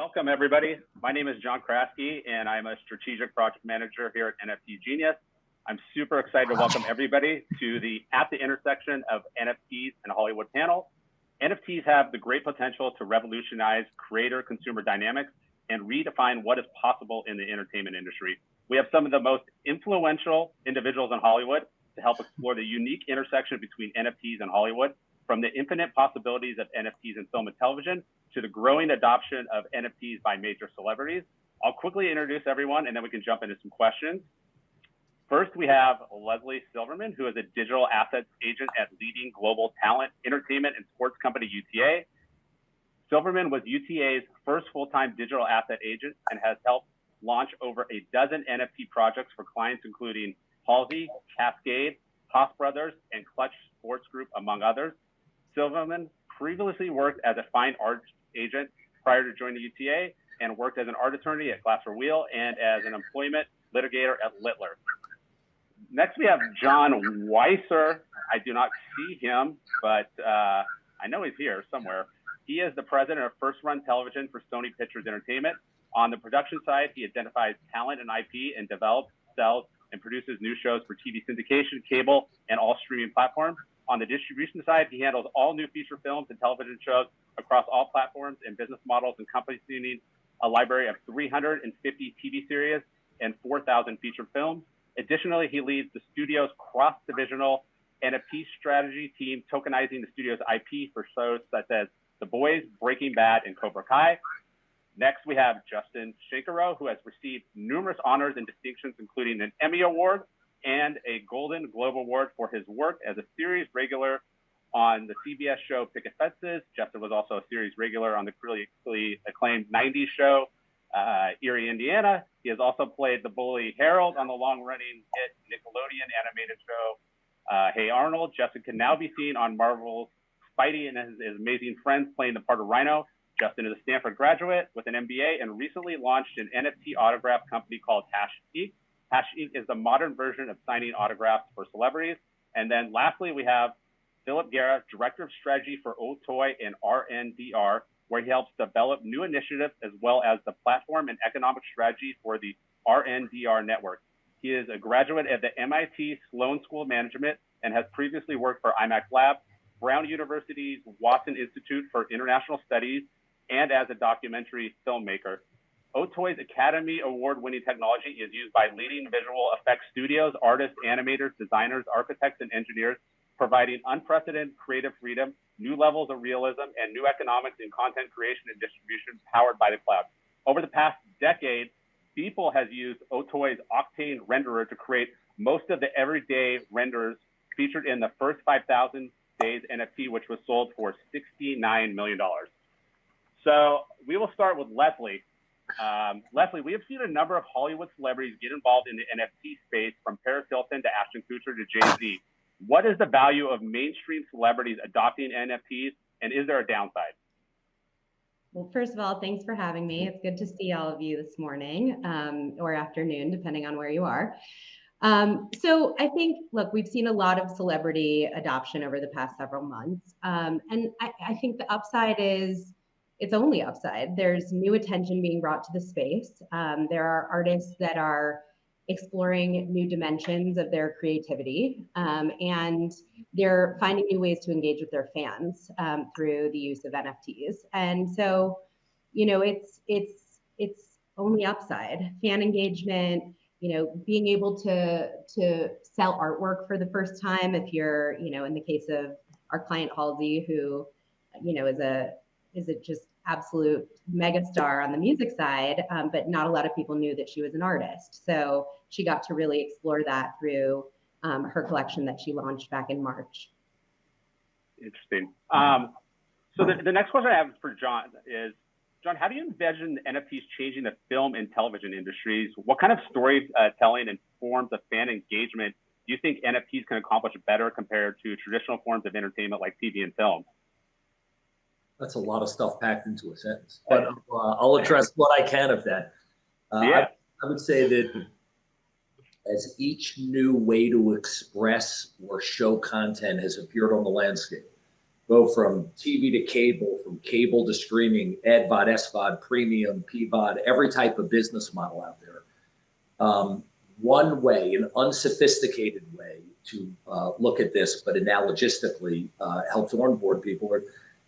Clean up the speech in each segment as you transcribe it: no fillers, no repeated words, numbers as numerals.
Welcome, everybody. My name is John Kraske, and I'm a strategic project manager here at NFT Genius. I'm super excited to welcome everybody to the At the Intersection of NFTs and Hollywood panel. NFTs have the great potential to revolutionize creator-consumer dynamics and redefine what is possible in the entertainment industry. We have some of the most influential individuals in Hollywood to help explore the unique intersection between NFTs and Hollywood, from the infinite possibilities of NFTs in film and television to the growing adoption of NFTs by major celebrities. I'll quickly introduce everyone and then we can jump into some questions. First, we have Leslie Silverman, who is a digital assets agent at leading global talent, entertainment, and sports company UTA. Silverman was UTA's first full-time digital asset agent and has helped launch over a dozen NFT projects for clients including Halsey, Cascade, Haas Brothers, and Clutch Sports Group, among others. Silverman previously worked as a fine arts agent prior to joining UTA and worked as an art attorney at Glasser Wheel and as an employment litigator at Littler. Next, we have John Weiser. I do not see him, but I know he's here somewhere. He is the president of First Run Television for Sony Pictures Entertainment. On the production side, he identifies talent and IP and develops, sells, and produces new shows for TV syndication, cable, and all streaming platforms. On the distribution side, he handles all new feature films and television shows across all platforms and business models, encompassing a library of 350 TV series and 4,000 featured films. Additionally, he leads the studio's cross-divisional NFT strategy team, tokenizing the studio's IP for shows such as The Boys, Breaking Bad, and Cobra Kai. Next, we have Justin Shankaro, who has received numerous honors and distinctions, including an Emmy Award and a Golden Globe Award for his work as a series regular on the CBS show Picket Fences. Justin was also a series regular on the critically acclaimed 90s show Erie, Indiana. He has also played the bully Harold on the long-running hit Nickelodeon animated show Hey Arnold. Justin can now be seen on Marvel's Spidey and his amazing friends playing the part of Rhino. Justin is a Stanford graduate with an MBA and recently launched an NFT autograph company called Hash Inc. Hash Inc. is the modern version of signing autographs for celebrities. And then lastly, we have Philip Guerra, Director of Strategy for Otoy and RNDR, where he helps develop new initiatives as well as the platform and economic strategy for the RNDR network. He is a graduate at the MIT Sloan School of Management and has previously worked for IMAX Lab, Brown University's Watson Institute for International Studies, and as a documentary filmmaker. Otoy's Academy Award-winning technology is used by leading visual effects studios, artists, animators, designers, architects, and engineers, providing unprecedented creative freedom, new levels of realism, and new economics in content creation and distribution powered by the cloud. Over the past decade, Beeple has used Otoy's Octane renderer to create most of the everyday renders featured in the first 5,000 Days NFT, which was sold for $69 million. So we will start with Leslie. Leslie, we have seen a number of Hollywood celebrities get involved in the NFT space, from Paris Hilton to Ashton Kutcher to Jay-Z. What is the value of mainstream celebrities adopting NFTs, and is there a downside? Well, first of all, thanks for having me. It's good to see all of you this morning or afternoon, depending on where you are. So I think, look, we've seen a lot of celebrity adoption over the past several months. And I think the upside is, it's only upside. There's new attention being brought to the space. There are artists that are exploring new dimensions of their creativity, and they're finding new ways to engage with their fans through the use of NFTs. And so, you know, it's only upside. Fan engagement, you know, being able to sell artwork for the first time. If you're, you know, in the case of our client Halsey, who, you know, is a just absolute megastar on the music side, but not a lot of people knew that she was an artist. So she got to really explore that through her collection that she launched back in March. Interesting. So the next question I have for John is, John, how do you envision NFTs changing the film and television industries? What kind of storytelling and forms of fan engagement do you think NFTs can accomplish better compared to traditional forms of entertainment like TV and film? That's a lot of stuff packed into a sentence, but I'll address what I can of that. I would say that as each new way to express or show content has appeared on the landscape, go from TV to cable, from cable to streaming, AdVOD, SVOD, premium, PVOD, every type of business model out there. One way, an unsophisticated way to look at this, but analogistically help to onboard people.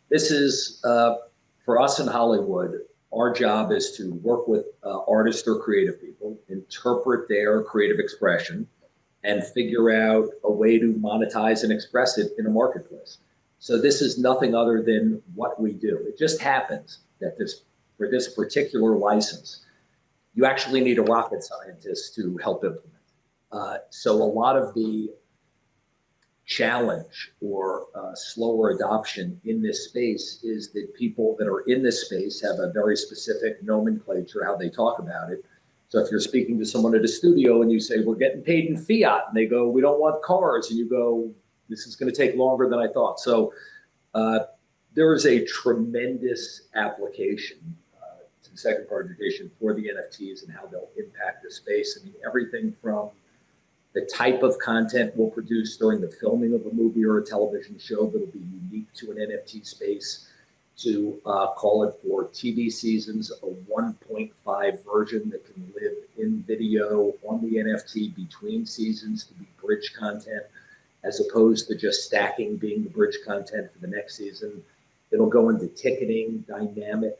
This is, for us in Hollywood, our job is to work with artists or creative people, interpret their creative expression, and figure out a way to monetize and express it in a marketplace. So this is nothing other than what we do. It just happens that for this particular license, you actually need a rocket scientist to help implement. So a lot of the challenge or slower adoption in this space is that people that are in this space have a very specific nomenclature, how they talk about it. So if you're speaking to someone at a studio and you say, we're getting paid in fiat, and they go, we don't want cars, and you go, this is going to take longer than I thought. So there is a tremendous application to the second part of your education for the NFTs and how they'll impact the space. I mean, everything from the type of content we'll produce during the filming of a movie or a television show that'll be unique to an NFT space, to call it for TV seasons, a 1.5 version that can live in video on the NFT between seasons to be bridge content, as opposed to just stacking being the bridge content for the next season. It'll go into ticketing, dynamic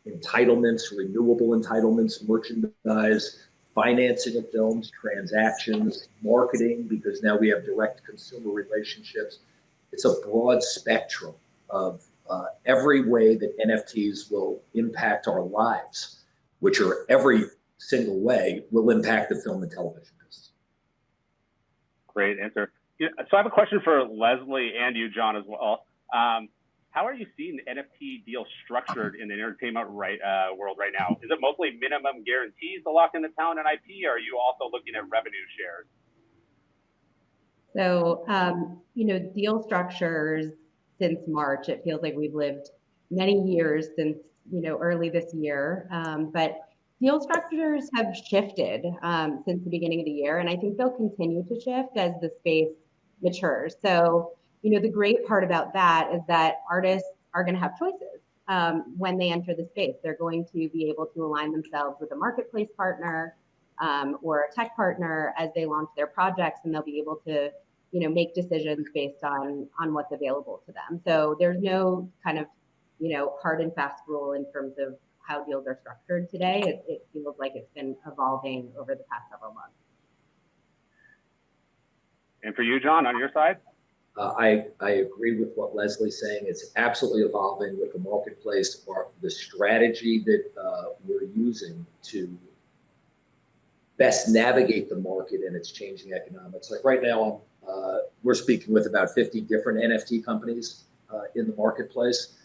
entitlements, renewable entitlements, merchandise, financing of films, transactions, marketing, because now we have direct consumer relationships. It's a broad spectrum of every way that NFTs will impact our lives, which are every single way will impact the film and television business. Great answer. Yeah, so I have a question for Leslie and you, John, as well. How are you seeing the NFT deal structured in the entertainment world right now? Is it mostly minimum guarantees to lock in the talent and IP, or are you also looking at revenue shares? So, deal structures since March, it feels like we've lived many years since, early this year. But deal structures have shifted since the beginning of the year, and I think they'll continue to shift as the space matures. So, the great part about that is that artists are going to have choices when they enter the space. They're going to be able to align themselves with a marketplace partner or a tech partner as they launch their projects, and they'll be able to, make decisions based on what's available to them. So there's no kind of, hard and fast rule in terms of how deals are structured today. It feels like it's been evolving over the past several months. And for you, John, on your side? I agree with what Leslie's saying. It's absolutely evolving with the marketplace, or the strategy that we're using to best navigate the market and its changing economics. Like right now, we're speaking with about 50 different NFT companies in the marketplace.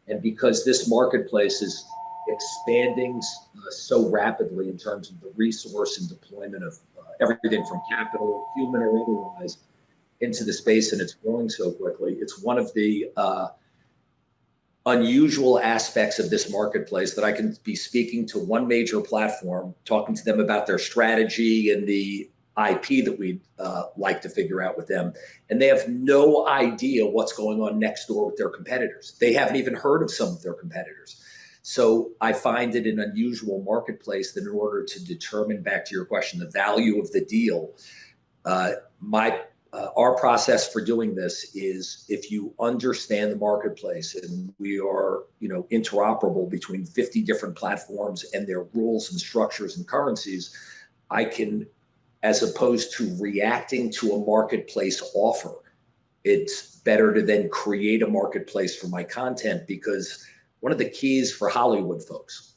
And because this marketplace is expanding so rapidly in terms of the resource and deployment of everything from capital, human or otherwise, into the space, and it's growing so quickly, it's one of the unusual aspects of this marketplace that I can be speaking to one major platform, talking to them about their strategy and the IP that we'd like to figure out with them. And they have no idea what's going on next door with their competitors. They haven't even heard of some of their competitors. So I find it an unusual marketplace that in order to determine, back to your question, the value of the deal, our process for doing this is, if you understand the marketplace, and we are, interoperable between 50 different platforms and their rules and structures and currencies, I can, as opposed to reacting to a marketplace offer, it's better to then create a marketplace for my content, because one of the keys for Hollywood folks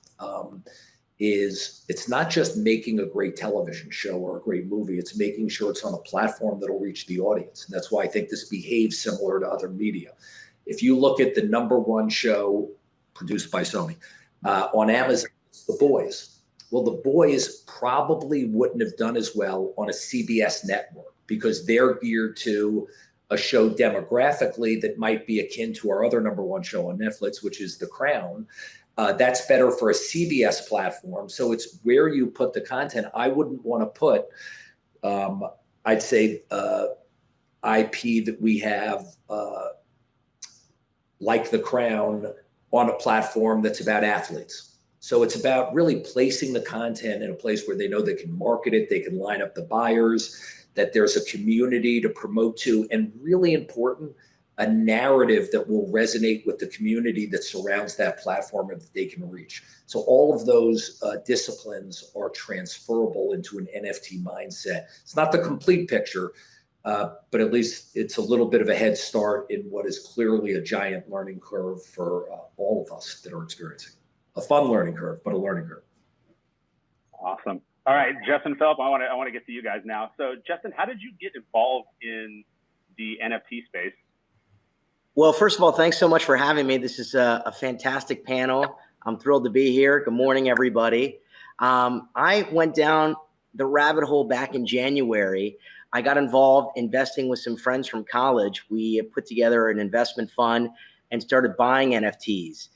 is it's not just making a great television show or a great movie, it's making sure it's on a platform that'll reach the audience. And that's why I think this behaves similar to other media. If you look at the #1 show produced by Sony on Amazon, it's The Boys. Well, The Boys probably wouldn't have done as well on a CBS network, because they're geared to a show demographically that might be akin to our other #1 show on Netflix, which is The Crown. That's better for a CBS platform. So it's where you put the content. I wouldn't want to put, I'd say, IP that we have, like the Crown, on a platform that's about athletes. So it's about really placing the content in a place where they know they can market it, they can line up the buyers, that there's a community to promote to, and really important, a narrative that will resonate with the community that surrounds that platform and that they can reach. So all of those disciplines are transferable into an NFT mindset. It's not the complete picture, but at least it's a little bit of a head start in what is clearly a giant learning curve for all of us that are experiencing. A fun learning curve, but a learning curve. Awesome. All right, Justin, Philip, I want to get to you guys now. So Justin, how did you get involved in the NFT space? Well, first of all, thanks so much for having me. This is a fantastic panel. I'm thrilled to be here. Good morning, everybody. I went down the rabbit hole back in January. I got involved investing with some friends from college. We put together an investment fund and started buying NFTs.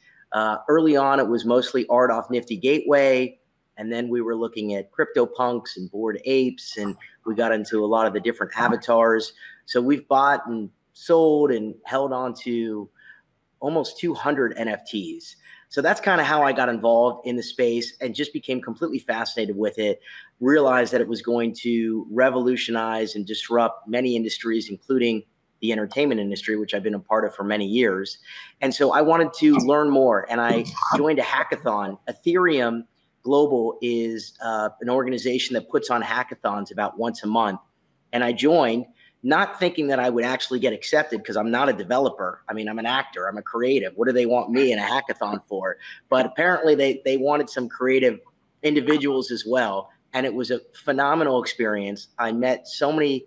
Early on, it was mostly art off Nifty Gateway. And then we were looking at CryptoPunks and Bored Apes, and we got into a lot of the different avatars. So we've bought and sold and held on to almost 200 NFTs. So that's kind of how I got involved in the space and just became completely fascinated with it, realized that it was going to revolutionize and disrupt many industries, including the entertainment industry, which I've been a part of for many years. And so I wanted to learn more, and I joined a hackathon. Ethereum Global is an organization that puts on hackathons about once a month. And I joined, not thinking that I would actually get accepted, because I'm not a developer. I mean, I'm an actor, I'm a creative. What do they want me in a hackathon for? But apparently they wanted some creative individuals as well. And it was a phenomenal experience. I met so many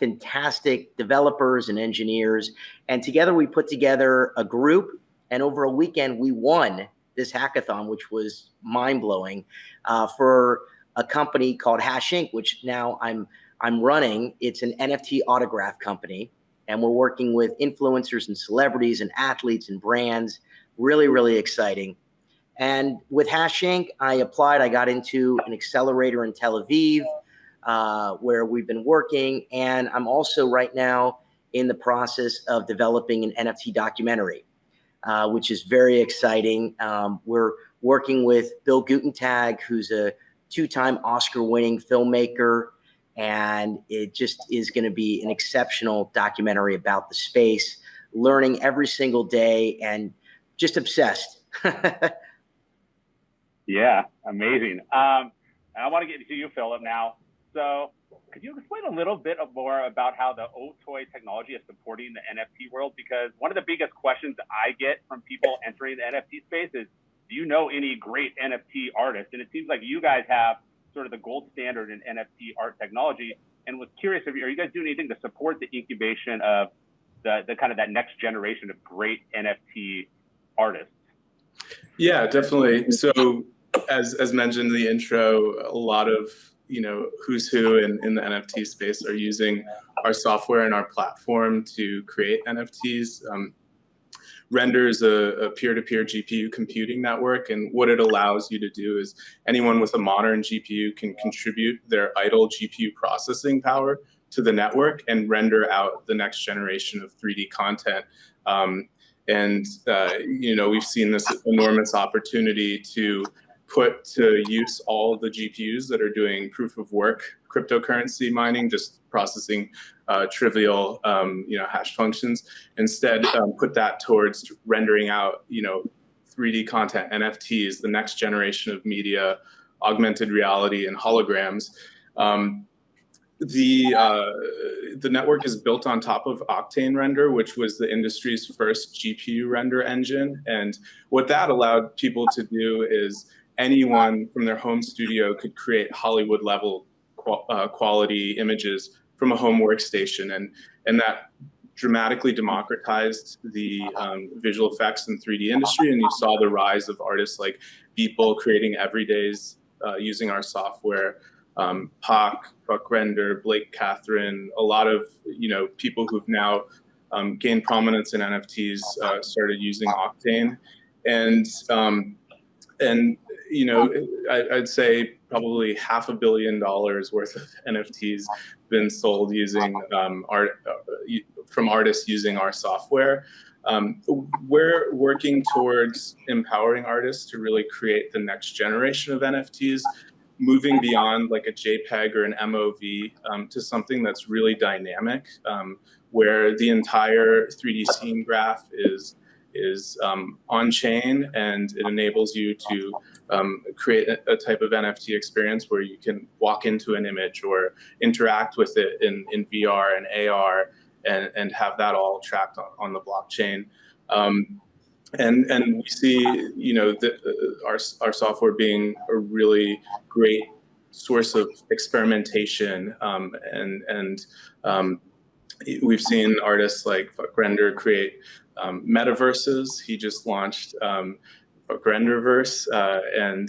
fantastic developers and engineers. And together we put together a group, and over a weekend we won this hackathon, which was mind-blowing, for a company called Hash Inc., which now I'm running. It's an NFT autograph company, and we're working with influencers and celebrities and athletes and brands. Really, really exciting. And with Hash Inc., I applied. I got into an accelerator in Tel Aviv, where we've been working. And I'm also right now in the process of developing an NFT documentary, which is very exciting. We're working with Bill Gutentag, who's a two-time Oscar-winning filmmaker, and it just is going to be an exceptional documentary about the space, learning every single day and just obsessed. Yeah, amazing. I want to get to you, Philip, now. So could you explain a little bit more about how the OTOY technology is supporting the NFT world? Because one of the biggest questions I get from people entering the NFT space is, do you know any great NFT artists? And it seems like you guys have sort of the gold standard in NFT art technology, and was curious, are you guys doing anything to support the incubation of the kind of that next generation of great NFT artists? Yeah, definitely. So as mentioned in the intro, a lot of who's who in the NFT space are using our software and our platform to create NFTs. Render is a peer-to-peer GPU computing network, and what it allows you to do is anyone with a modern GPU can contribute their idle GPU processing power to the network and render out the next generation of 3D content. We've seen this enormous opportunity to put to use all of the GPUs that are doing proof of work cryptocurrency mining, just processing trivial hash functions. Instead, put that towards rendering out 3D content, NFTs, the next generation of media, augmented reality, and holograms. The network is built on top of Octane Render, which was the industry's first GPU render engine. And what that allowed people to do is anyone from their home studio could create Hollywood level quality images from a home workstation. And that dramatically democratized the visual effects and 3D industry. And you saw the rise of artists like Beeple creating everydays using our software. Pac, Buck Render, Blake Catherine, a lot of people who've now gained prominence in NFTs started using Octane, and I'd say probably $500 million worth of NFTs been sold using from artists using our software. We're working towards empowering artists to really create the next generation of NFTs, moving beyond like a JPEG or an MOV to something that's really dynamic, where the entire 3D scene graph is on chain, and it enables you to create a type of NFT experience where you can walk into an image or interact with it in VR and AR, and have that all tracked on the blockchain. And we see, you know, our software being a really great source of experimentation, we've seen artists like Render create metaverses. He just launched Renderverse, and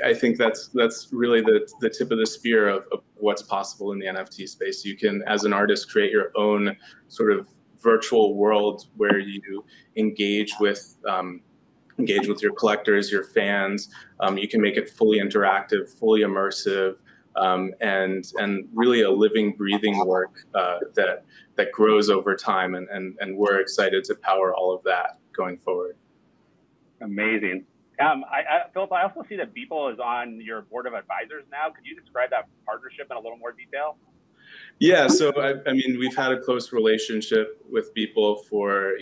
I think that's really the tip of the spear of what's possible in the NFT space. You can, as an artist, create your own sort of virtual world where you engage with your collectors, your fans. You can make it fully interactive, fully immersive, and really a living, breathing work that grows over time. And we're excited to power all of that going forward. Amazing. Philip, I also see that Beeple is on your board of advisors now. Could you describe that partnership in a little more detail? Yeah, so I mean, we've had a close relationship with Beeple for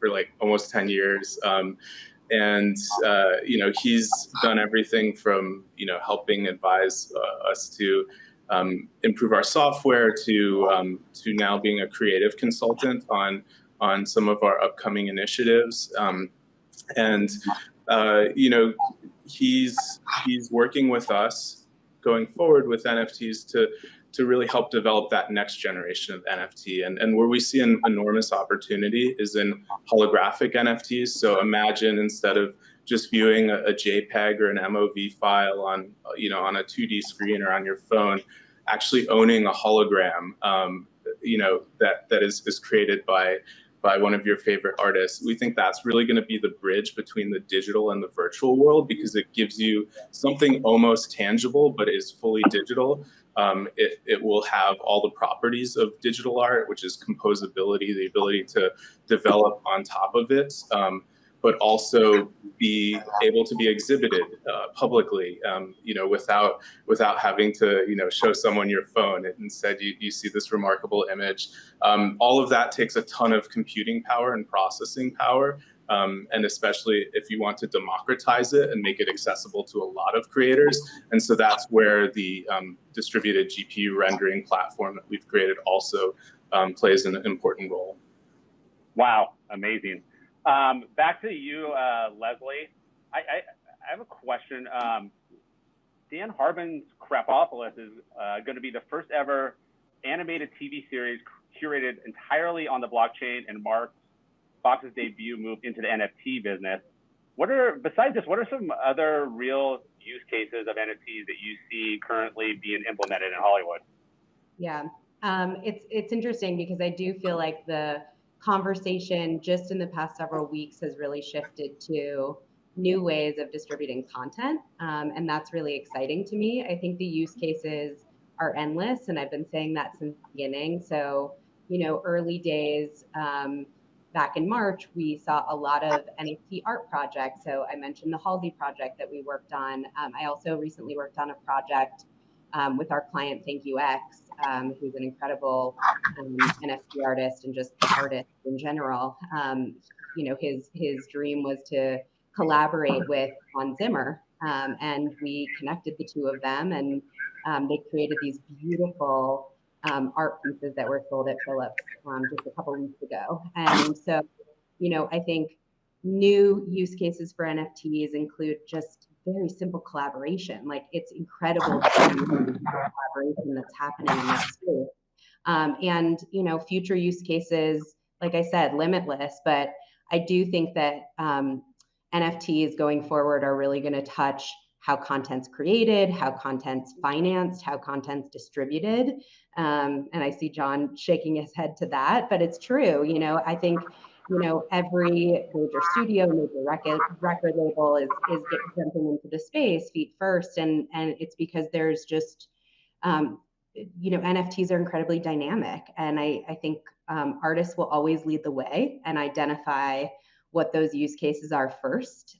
like almost 10 years. And he's done everything from helping advise us to improve our software to now being a creative consultant on some of our upcoming initiatives. He's working with us going forward with NFTs to really help develop that next generation of NFT. And where we see an enormous opportunity is in holographic NFTs. So imagine, instead of just viewing a JPEG or an MOV file on a 2D screen or on your phone, actually owning a hologram, that is created by one of your favorite artists. We think that's really going to be the bridge between the digital and the virtual world, because it gives you something almost tangible but is fully digital. It will have all the properties of digital art, which is composability, the ability to develop on top of it, but also be able to be exhibited publicly, without having to show someone your phone. Instead, you see this remarkable image. All of that takes a ton of computing power and processing power. And especially if you want to democratize it and make it accessible to a lot of creators. And so that's where the distributed GPU rendering platform that we've created also plays an important role. Wow, amazing. Back to you, Leslie. I have a question. Dan Harmon's Krapopolis is going to be the first ever animated TV series curated entirely on the blockchain, and marks Fox's debut move into the NFT business. Besides this, what are some other real use cases of NFTs that you see currently being implemented in Hollywood? Yeah, it's interesting, because I do feel like the conversation just in the past several weeks has really shifted to new ways of distributing content. And that's really exciting to me. I think the use cases are endless, and I've been saying that since the beginning. So, early days, back in March, we saw a lot of NFT art projects. So I mentioned the Halsey project that we worked on. I also recently worked on a project with our client, Thank You X, who's an incredible NFT artist and just artist in general. His dream was to collaborate with Hans Zimmer, and we connected the two of them, and they created these beautiful art pieces that were sold at Phillips just a couple weeks ago. And so, I think new use cases for NFTs include just very simple collaboration. Like, it's incredible to see the collaboration that's happening in this space. And, future use cases, like I said, limitless, but I do think that NFTs going forward are really going to touch how content's created, how content's financed, how content's distributed. And I see John shaking his head to that, but it's true. I think, every major studio, major record label is jumping into the space feet first. And it's because there's just, NFTs are incredibly dynamic, and I think artists will always lead the way and identify what those use cases are first.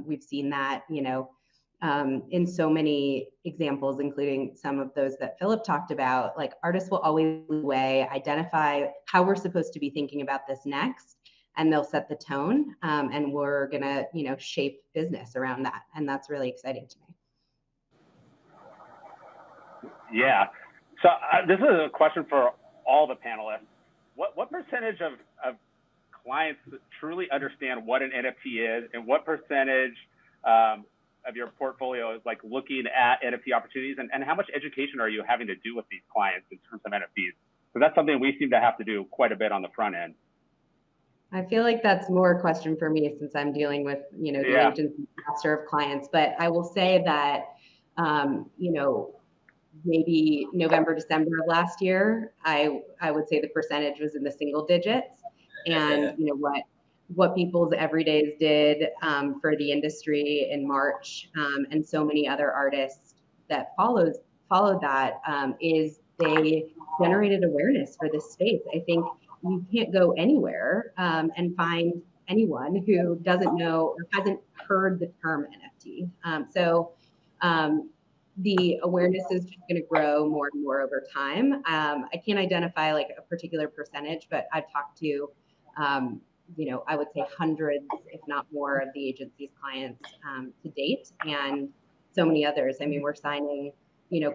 We've seen that, in so many examples, including some of those that Philip talked about. Like, artists will always lead the way, identify how we're supposed to be thinking about this next, and they'll set the tone, and we're gonna, shape business around that, and that's really exciting to me. Yeah. So this is a question for all the panelists. What percentage of clients truly understand what an NFT is, and what percentage of your portfolio is like looking at NFT opportunities, and how much education are you having to do with these clients in terms of NFTs? So that's something we seem to have to do quite a bit on the front end. I feel like that's more a question for me, since I'm dealing with, the agency master of clients. But I will say that, maybe November, December of last year, I would say the percentage was in the single digits. And what people's everydays did for the industry in March, and so many other artists that followed that, is they generated awareness for this space. I think you can't go anywhere and find anyone who doesn't know or hasn't heard the term NFT. The awareness is just going to grow more and more over time. I can't identify like a particular percentage, but I've talked to, I would say hundreds, if not more, of the agency's clients to date, and so many others. I mean, we're signing,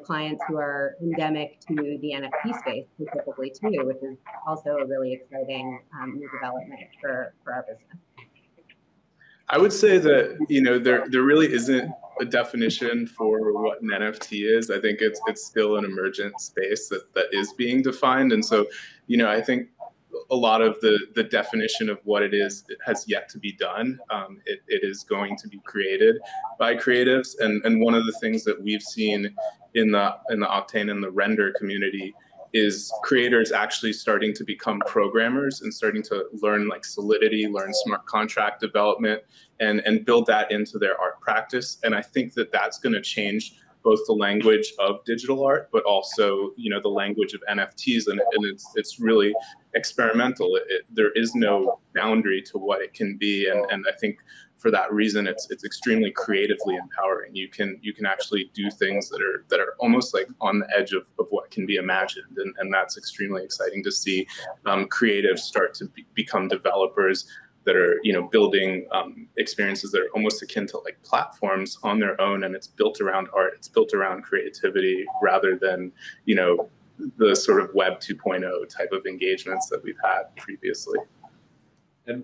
clients who are endemic to the NFT space specifically too, which is also a really exciting new development for our business. I would say that, there really isn't a definition for what an NFT is. I think it's still an emergent space that is being defined. And so, I think a lot of the definition of what it is, it has yet to be done. It is going to be created by creatives. And one of the things that we've seen in the Octane and the render community is creators actually starting to become programmers and starting to learn like Solidity, learn smart contract development, and build that into their art practice. And I think that that's going to change both the language of digital art, but also, the language of NFTs. And it's really experimental. There is no boundary to what it can be. And I think for that reason, it's extremely creatively empowering. You can actually do things that are almost like on the edge of what can be imagined, and that's extremely exciting to see creatives start to become developers that are building experiences that are almost akin to like platforms on their own, and it's built around art, it's built around creativity rather than the sort of Web 2.0 type of engagements that we've had previously. And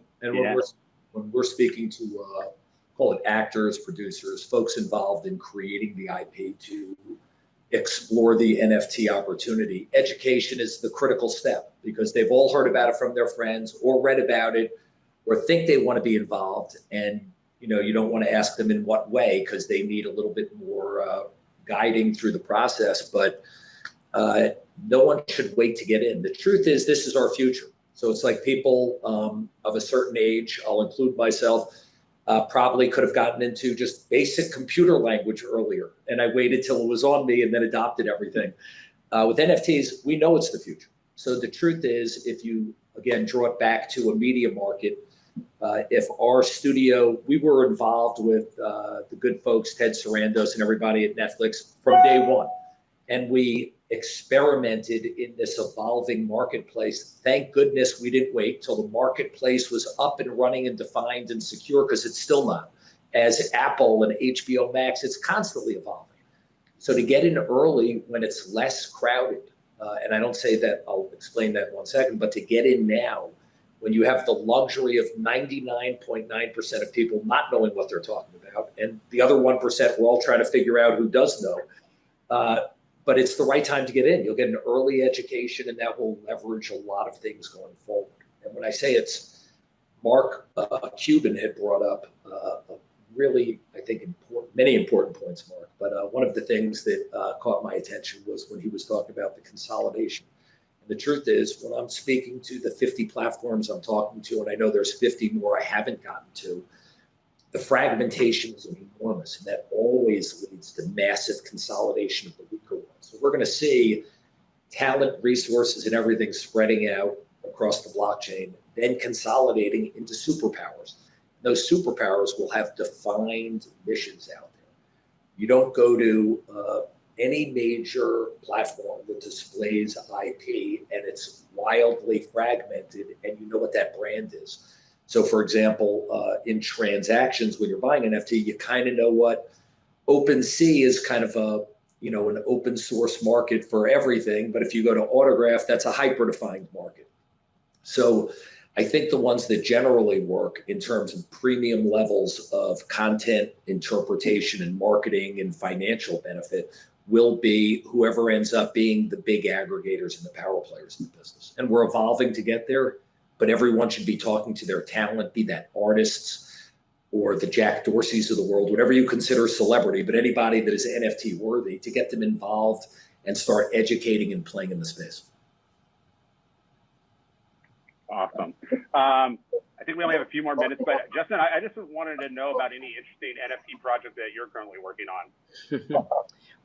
when we're speaking to call it actors, producers, folks involved in creating the IP to explore the NFT opportunity, education is the critical step, because they've all heard about it from their friends or read about it or think they want to be involved. And, you don't want to ask them in what way, because they need a little bit more guiding through the process. But no one should wait to get in. The truth is, this is our future. So it's like people of a certain age, I'll include myself, probably could have gotten into just basic computer language earlier. And I waited till it was on me and then adopted everything. With NFTs, we know it's the future. So the truth is, if you, again, draw it back to a media market, if our studio, we were involved with the good folks, Ted Sarandos and everybody at Netflix from day one. And we experimented in this evolving marketplace. Thank goodness we didn't wait till the marketplace was up and running and defined and secure, because it's still not. As Apple and HBO Max, it's constantly evolving. So to get in early when it's less crowded, and I don't say that, I'll explain that in 1 second, but to get in now, when you have the luxury of 99.9% of people not knowing what they're talking about, and the other 1%, we're all trying to figure out who does know. But it's the right time to get in. You'll get an early education, and that will leverage a lot of things going forward. And when I say it's, Mark Cuban had brought up really, I think, many important points, Mark. But one of the things that caught my attention was when he was talking about the consolidation. And the truth is, when I'm speaking to the 50 platforms I'm talking to, and I know there's 50 more I haven't gotten to, the fragmentation is enormous, and that always leads to massive consolidation of the weaker ones. So we're going to see talent, resources, and everything spreading out across the blockchain, then consolidating into superpowers. Those superpowers will have defined missions out there. You don't go to any major platform that displays IP and it's wildly fragmented and you know what that brand is. So for example, in transactions, when you're buying an NFT, you kind of know what OpenSea is, kind of a, you know, an open source market for everything. But if you go to Autograph, that's a hyper-defined market. So I think the ones that generally work in terms of premium levels of content interpretation and marketing and financial benefit will be whoever ends up being the big aggregators and the power players in the business. And we're evolving to get there, but everyone should be talking to their talent, be that artists or the Jack Dorseys of the world, whatever you consider celebrity, but anybody that is NFT worthy, to get them involved and start educating and playing in the space. Awesome. I think we only have a few more minutes, but Justin, I just wanted to know about any interesting NFT project that you're currently working on.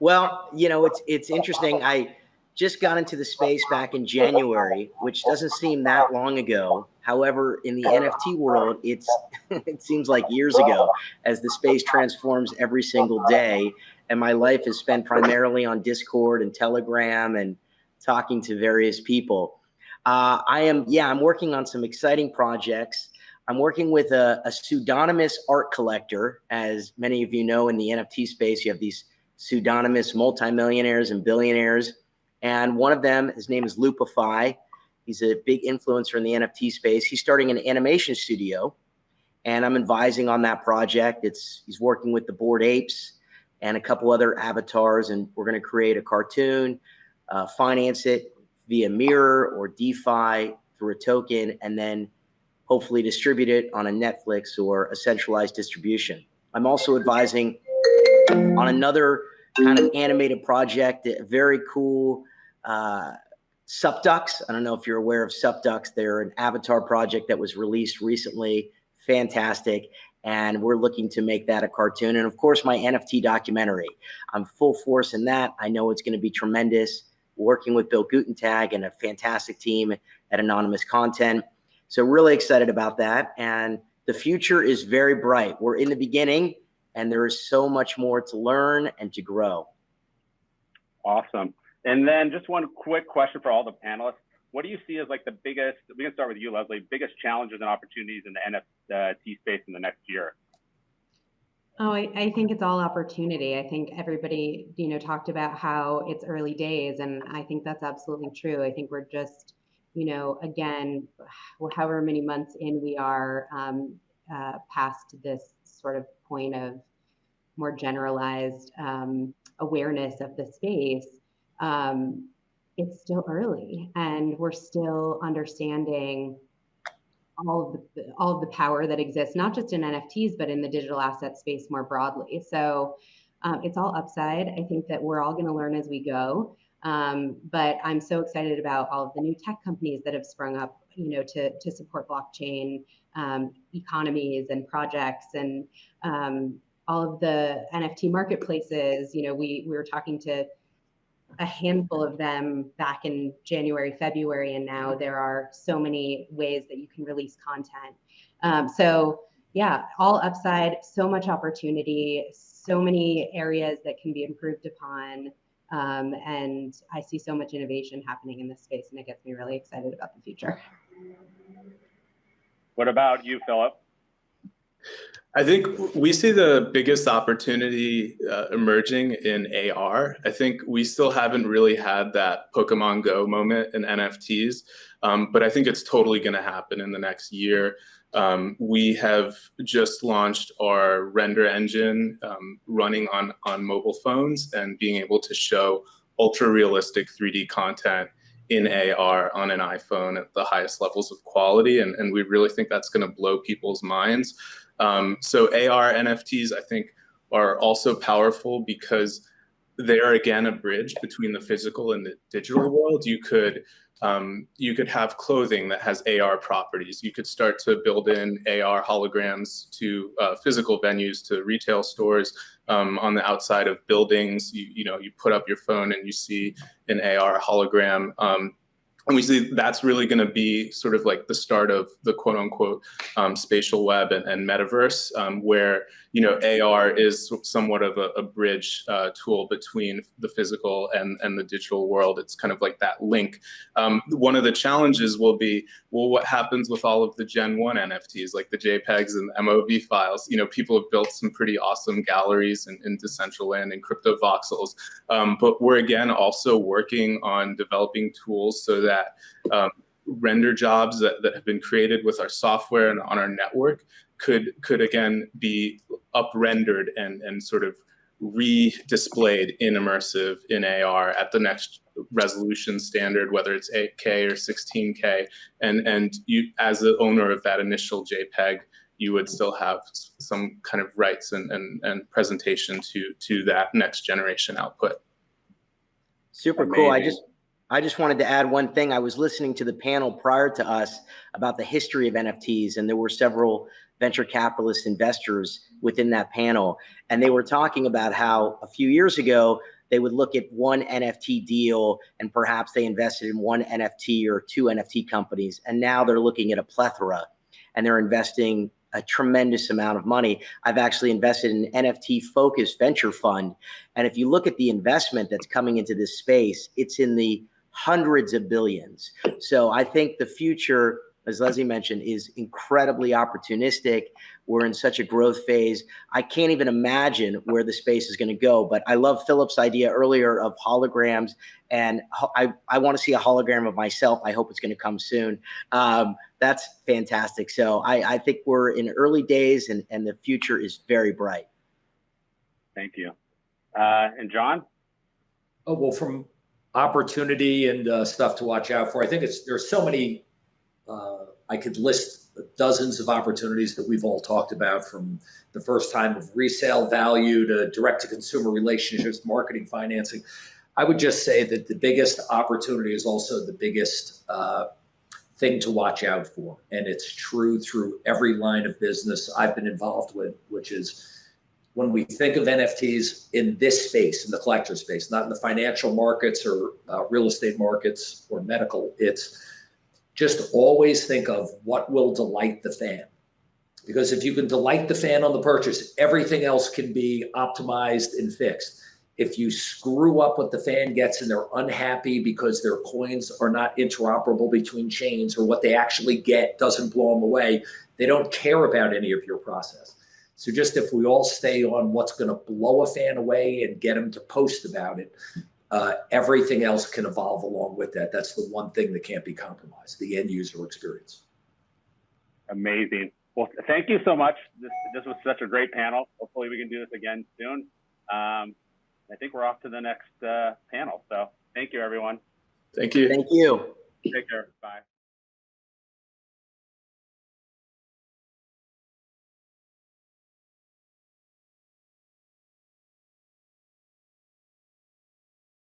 Well, you know, it's interesting. I just got into the space back in January, which doesn't seem that long ago. However, in the NFT world, it seems like years ago, as the space transforms every single day. And my life is spent primarily on Discord and Telegram and talking to various people. I'm working on some exciting projects. I'm working with a pseudonymous art collector. As many of you know, in the NFT space, you have these pseudonymous multimillionaires and billionaires. And one of them, his name is Lupify. He's a big influencer in the NFT space. He's starting an animation studio, and I'm advising on that project. He's working with the Bored Apes and a couple other avatars, and we're going to create a cartoon, finance it via Mirror or DeFi through a token, and then hopefully distribute it on a Netflix or a centralized distribution. I'm also advising on another kind of animated project, very cool, Supducks. I don't know if you're aware of Supducks. They're an avatar project that was released recently. Fantastic. And we're looking to make that a cartoon. And of course, my NFT documentary. I'm full force in that. I know it's going to be tremendous. Working with Bill Gutentag and a fantastic team at Anonymous Content. So really excited about that. And the future is very bright. We're in the beginning, and there is so much more to learn and to grow. Awesome. And then just one quick question for all the panelists. What do you see as like the biggest, we can start with you, Leslie, biggest challenges and opportunities in the NFT space in the next year? Oh, I think it's all opportunity. I think everybody, you know, talked about how it's early days, and I think that's absolutely true. I think we're just, you know, again, however many months in we are past this sort of point of more generalized awareness of the space. It's still early, and we're still understanding all of the power that exists, not just in NFTs, but in the digital asset space more broadly. So it's all upside. I think that we're all going to learn as we go. But I'm so excited about all of the new tech companies that have sprung up, you know, to support blockchain economies and projects, and all of the NFT marketplaces. You know, we were talking to a handful of them back in January, February, and now there are so many ways that you can release content. So yeah, all upside, so much opportunity, so many areas that can be improved upon. And I see so much innovation happening in this space, and it gets me really excited about the future. What about you, Philip? I think we see the biggest opportunity emerging in AR. I think we still haven't really had that Pokemon Go moment in NFTs, but I think it's totally going to happen in the next year. We have just launched our render engine running on mobile phones and being able to show ultra realistic 3D content in AR on an iPhone at the highest levels of quality. And we really think that's going to blow people's minds. So AR NFTs, I think, are also powerful because they're, again, a bridge between the physical and the digital world. You could have clothing that has AR properties. You could start to build in AR holograms to physical venues, to retail stores. on the outside of buildings. You put up your phone and you see an AR hologram. And we see that's really going to be sort of like the start of the quote unquote spatial web and metaverse, where, AR is somewhat of a bridge tool between the physical and the digital world. It's kind of like that link. One of the challenges will be, well, what happens with all of the Gen 1 NFTs, like the JPEGs and MOV files? People have built some pretty awesome galleries in Decentraland and crypto voxels. But we're, again, also working on developing tools so that render jobs that have been created with our software and on our network could again be up-rendered and sort of re-displayed in immersive in AR at the next resolution standard, whether it's 8K or 16K. And you, as the owner of that initial JPEG, you would still have some kind of rights and presentation to that next generation output. Super Amazing. cool. I just wanted to add one thing. I was listening to the panel prior to us about the history of NFTs, and there were several venture capitalist investors within that panel. And they were talking about how a few years ago, they would look at one NFT deal and perhaps they invested in one NFT or two NFT companies. And now they're looking at a plethora and they're investing a tremendous amount of money. I've actually invested in an NFT-focused venture fund. And if you look at the investment that's coming into this space, it's in the hundreds of billions. So I think the future, as Leslie mentioned, is incredibly opportunistic. We're in such a growth phase. I can't even imagine where the space is going to go. But I love Philip's idea earlier of holograms. And I want to see a hologram of myself. I hope it's going to come soon. That's fantastic. So I think we're in early days and the future is very bright. Thank you. And John? Oh, well, from opportunity and stuff to watch out for, I think there's so many, I could list dozens of opportunities that we've all talked about, from the first time of resale value to direct to consumer relationships, marketing, financing. I would just say that the biggest opportunity is also the biggest thing to watch out for. And it's true through every line of business I've been involved with, which is when we think of NFTs in this space, in the collector space, not in the financial markets or real estate markets or medical, it's just always think of what will delight the fan. Because if you can delight the fan on the purchase, everything else can be optimized and fixed. If you screw up what the fan gets and they're unhappy because their coins are not interoperable between chains, or what they actually get doesn't blow them away, they don't care about any of your process. So just if we all stay on what's going to blow a fan away and get them to post about it, everything else can evolve along with that. That's the one thing that can't be compromised, the end user experience. Amazing. Well, thank you so much. This was such a great panel. Hopefully we can do this again soon. I think we're off to the next panel. So thank you, everyone. Thank you. Thank you. Take care. Bye.